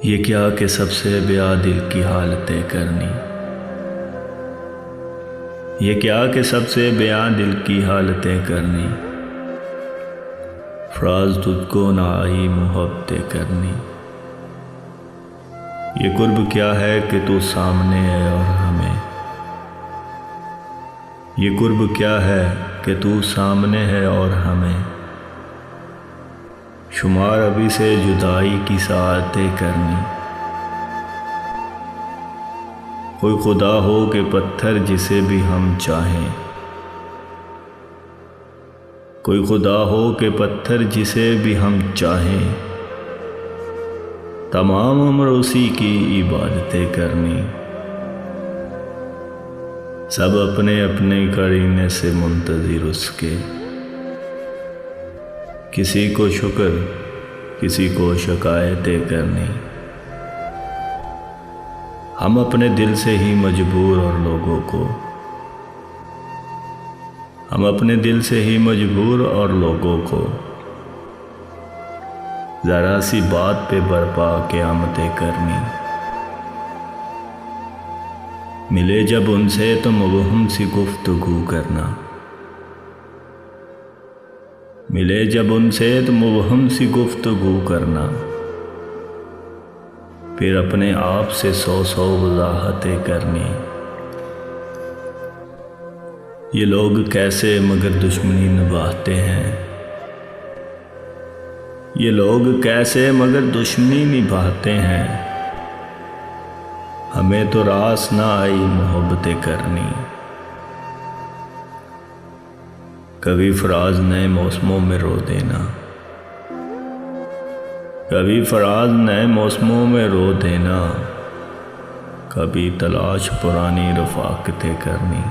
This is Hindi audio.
ये क्या कि सबसे बेआदिल की हालतें करनी। ये क्या कि सबसे बेआदिल की हालतें करनी। फराज तुझको ना आई मोहब्बतें करनी। ये कुर्ब क्या है कि तू सामने है और हमें। ये कुर्ब क्या है कि तू सामने है और हमें। शुमार अभी से जुदाई की साअतें करनी। कोई खुदा हो कि पत्थर जिसे भी हम चाहें। कोई खुदा हो कि पत्थर जिसे भी हम चाहें। तमाम उम्र उसी की इबादतें करनी। सब अपने अपने करीने से मुंतज़िर उसके। किसी को शुक्र किसी को शिकायतें करनी। हम अपने दिल से ही मजबूर और लोगों को। हम अपने दिल से ही मजबूर और लोगों को ज़रा सी बात पे बरपा क़यामतें करनी। मिले जब उनसे तो मुबहम सी गुफ्तगू करना। मिले जब उनसे तो मुबहम सी गुफ्तगू करना। फिर अपने आप से सौ सौ वज़ाहतें करनी। ये लोग कैसे मगर दुश्मनी निभाते हैं। ये लोग कैसे मगर दुश्मनी निभाते हैं। हमें तो रास ना आई मोहब्बतें करनी। कभी फराज नए मौसमों में रो देना। कभी फराज नए मौसमों में रो देना। कभी तलाश पुरानी रफ़ाक़तें करनी।